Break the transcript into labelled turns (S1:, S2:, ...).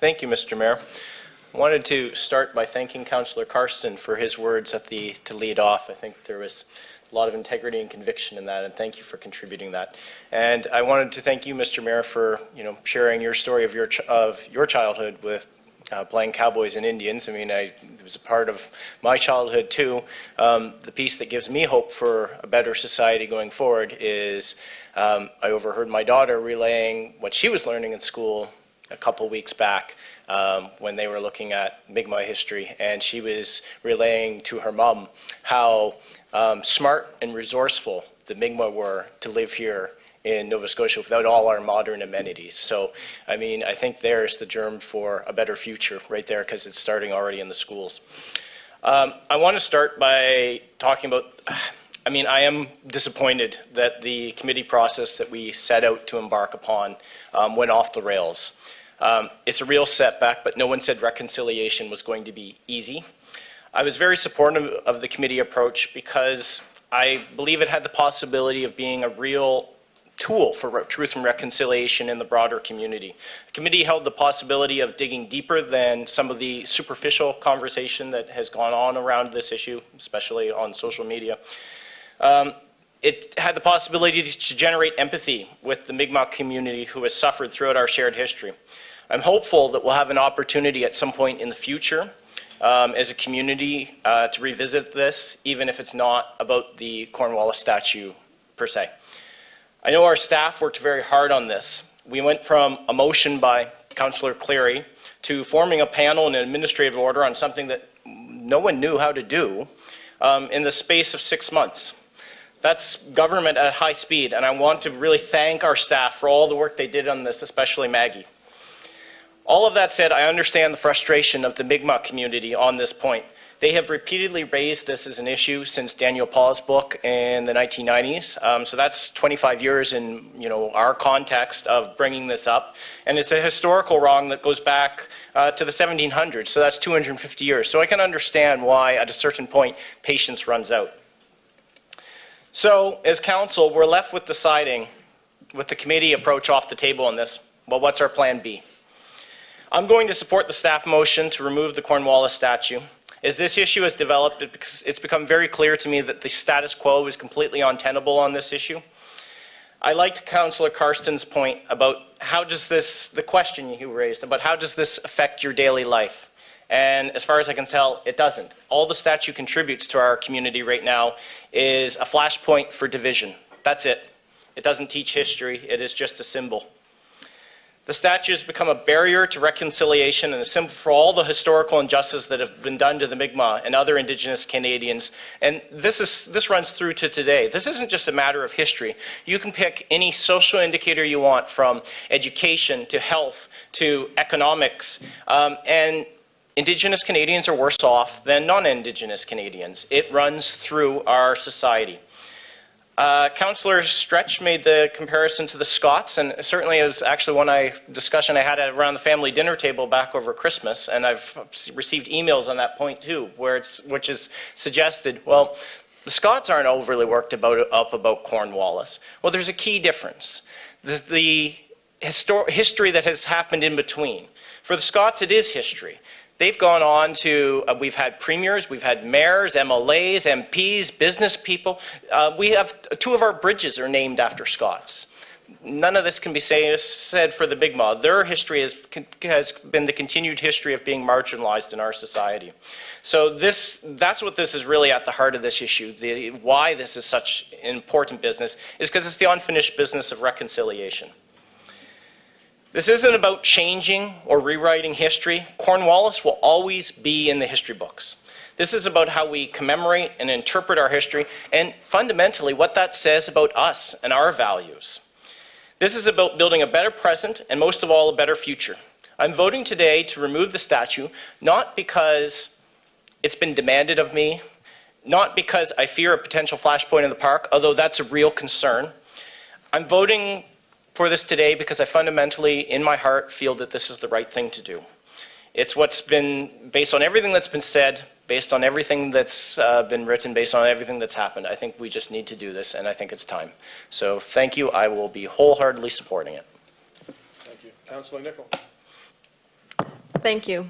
S1: Thank you, Mr. Mayor. I wanted to start by thanking Councillor Karsten for his words to lead off. I think there was a lot of integrity and conviction in that, and thank you for contributing that. And I wanted to thank you, Mr. Mayor, for sharing your story of your childhood with playing cowboys and Indians. I mean, it was a part of my childhood too. The piece that gives me hope for a better society going forward is I overheard my daughter relaying what she was learning in school a couple weeks back when they were looking at Mi'kmaq history, and she was relaying to her mom how smart and resourceful the Mi'kmaq were to live here in Nova Scotia without all our modern amenities. So, I mean, I think there's the germ for a better future right there, because it's starting already in the schools. I want to start by talking about, I am disappointed that the committee process that we set out to embark upon went off the rails. It's a real setback, but no one said reconciliation was going to be easy. I was very supportive of the committee approach because I believe it had the possibility of being a real tool for truth and reconciliation in the broader community. The committee held the possibility of digging deeper than some of the superficial conversation that has gone on around this issue, especially on social media. It had the possibility to generate empathy with the Mi'kmaq community who has suffered throughout our shared history. I'm hopeful that we'll have an opportunity at some point in the future as a community to revisit this, even if it's not about the Cornwallis statue per se. I know our staff worked very hard on this. We went from a motion by Councillor Cleary to forming a panel and an administrative order on something that no one knew how to do in the space of 6 months. That's government at high speed, and I want to really thank our staff for all the work they did on this, especially Maggie. All of that said, I understand the frustration of the Mi'kmaq community on this point. They have repeatedly raised this as an issue since Daniel Paw's book in the 1990s. So that's 25 years in our context of bringing this up. And it's a historical wrong that goes back to the 1700s. So that's 250 years. So I can understand why at a certain point patience runs out. So as council, we're left with deciding, with the committee approach off the table on this, well, what's our plan B? I'm going to support the staff motion to remove the Cornwallis statue. As this issue has developed, it's become very clear to me that the status quo is completely untenable on this issue. I liked Councillor Karsten's point about how does this, the question you raised, about how does this affect your daily life? And as far as I can tell, it doesn't. All the statue contributes to our community right now is a flashpoint for division. That's it. It doesn't teach history. It is just a symbol. The statue has become a barrier to reconciliation and a symbol for all the historical injustice that have been done to the Mi'kmaq and other Indigenous Canadians. And this runs through to today. This isn't just a matter of history. You can pick any social indicator you want, from education to health to economics. And Indigenous Canadians are worse off than non-Indigenous Canadians. It runs through our society. Councillor Stretch made the comparison to the Scots, and certainly it was actually one discussion I had around the family dinner table back over Christmas, and I've received emails on that point too, which is suggested, well, the Scots aren't overly worked up about Cornwallis. Well, there's a key difference. The history that has happened in between. For the Scots, it is history. They've gone on to, we've had premiers, we've had mayors, MLAs, MPs, business people. We have 2 of our bridges are named after Scots. None of this can be said for the Mi'kmaq. Their history has been the continued history of being marginalized in our society. So that's what this is really at the heart of this issue. Why this is such an important business is because it's the unfinished business of reconciliation. This isn't about changing or rewriting history. Cornwallis will always be in the history books. This is about how we commemorate and interpret our history, and fundamentally what that says about us and our values. This is about building a better present and, most of all, a better future. I'm voting today to remove the statue, not because it's been demanded of me, not because I fear a potential flashpoint in the park, although that's a real concern. I'm voting for this today because I fundamentally, in my heart, feel that this is the right thing to do. It's what's been, based on everything that's been said, based on everything that's been written, based on everything that's happened. I think we just need to do this, and I think it's time. So thank you. I will be wholeheartedly supporting it.
S2: Thank you. Councillor Nicol. Thank you.